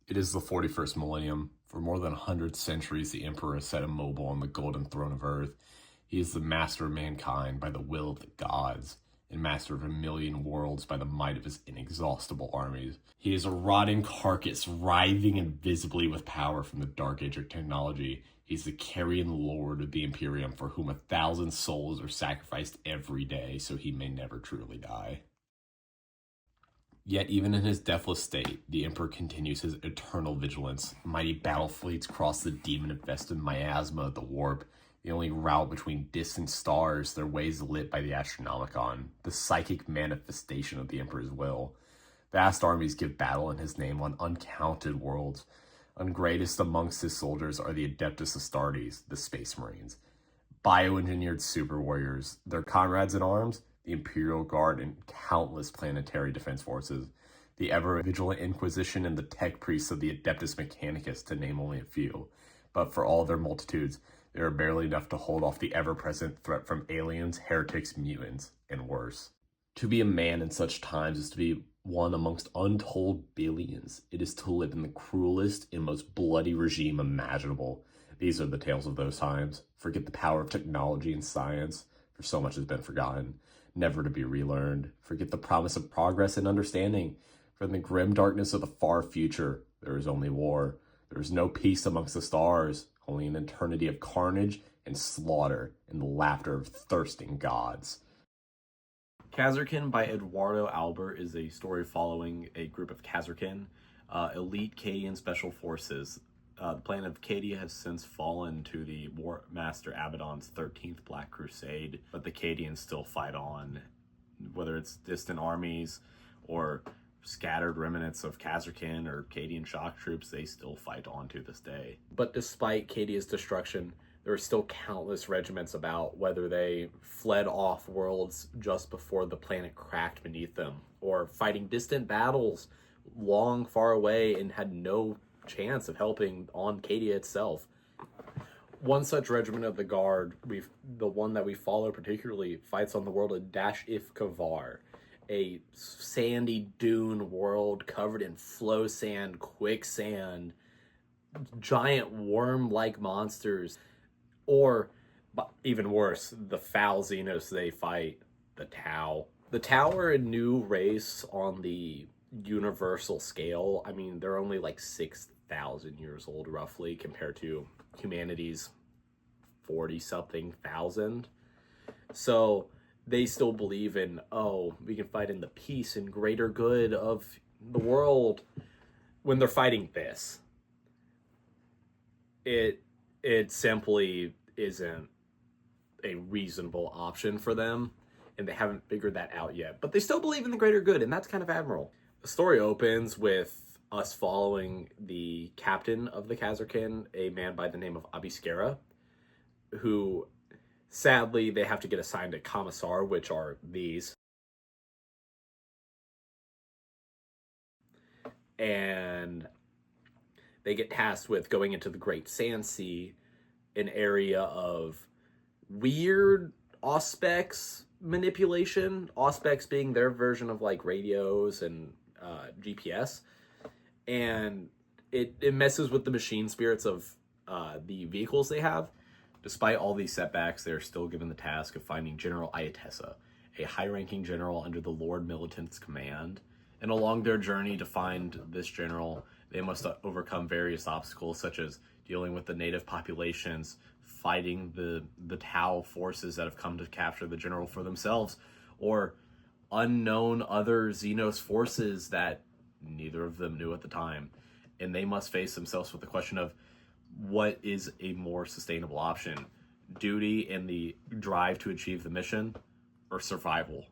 It is the 41st millennium. For more than 100 centuries, the Emperor has sat immobile on the golden throne of Earth. He is the master of mankind by the will of the gods, and master of a million worlds by the might of his inexhaustible armies. He is a rotting carcass, writhing invisibly with power from the dark age of technology. He's the carrion lord of the Imperium, for whom 1,000 souls are sacrificed every day, so he may never truly die. Yet even in his deathless state, the Emperor continues his eternal vigilance. Mighty battle fleets cross the demon-infested miasma of the warp, the only route between distant stars, their ways lit by the Astronomicon, the psychic manifestation of the Emperor's will. Vast armies give battle in his name on uncounted worlds. And greatest amongst his soldiers are the Adeptus Astartes, the Space Marines. Bioengineered super warriors, their comrades in arms, the Imperial Guard, and countless planetary defense forces, the ever-vigilant Inquisition, and the tech priests of the Adeptus Mechanicus, to name only a few. But for all their multitudes, they are barely enough to hold off the ever-present threat from aliens, heretics, mutants, and worse. To be a man in such times is to be one amongst untold billions. It is to live in the cruelest and most bloody regime imaginable. These are the tales of those times. Forget the power of technology and science, for so much has been forgotten, never to be relearned. Forget the promise of progress and understanding. For in the grim darkness of the far future, there is only war. There is no peace amongst the stars, only an eternity of carnage and slaughter and the laughter of thirsting gods. Khazarkin by Eduardo Albert is a story following a group of Khazarkin, elite Cadian special forces. The planet of Cadia has since fallen to the War Master Abaddon's 13th Black Crusade, but the Cadians still fight on. Whether it's distant armies or scattered remnants of Khazarkin or Cadian shock troops, they still fight on to this day. But despite Cadia's destruction, there are still countless regiments about, whether they fled off worlds just before the planet cracked beneath them, or fighting distant battles long far away and had no chance of helping on Cadia itself. One such regiment of the Guard, the one that we follow particularly, fights on the world of Dash-If Kavar, a sandy dune world covered in flow sand, quicksand, giant worm-like monsters, or even worse, the foul Xenos they fight, the Tau. The Tau are a new race on the universal scale. I mean, they're only like 6,000 years old roughly compared to humanity's 40-something thousand. So they still believe in, oh, we can fight in the peace and greater good of the world. When they're fighting this, it simply isn't a reasonable option for them, and they haven't figured that out yet. But they still believe in the greater good, and that's kind of admirable. The story opens with us following the captain of the Khazarkin, a man by the name of Abiskera, who sadly they have to get assigned to Commissar, which are these. And they get tasked with going into the Great Sand Sea, an area of weird Auspex manipulation. Auspex being their version of like radios and GPS. And it messes with the machine spirits of the vehicles they have. Despite all these setbacks, they're still given the task of finding General Iatessa, a high-ranking general under the Lord Militant's command. And along their journey to find this general, they must overcome various obstacles, such as dealing with the native populations, fighting the Tau forces that have come to capture the general for themselves, or unknown other Xenos forces that neither of them knew at the time. And they must face themselves with the question of, what is a more sustainable option? Duty and the drive to achieve the mission, or survival?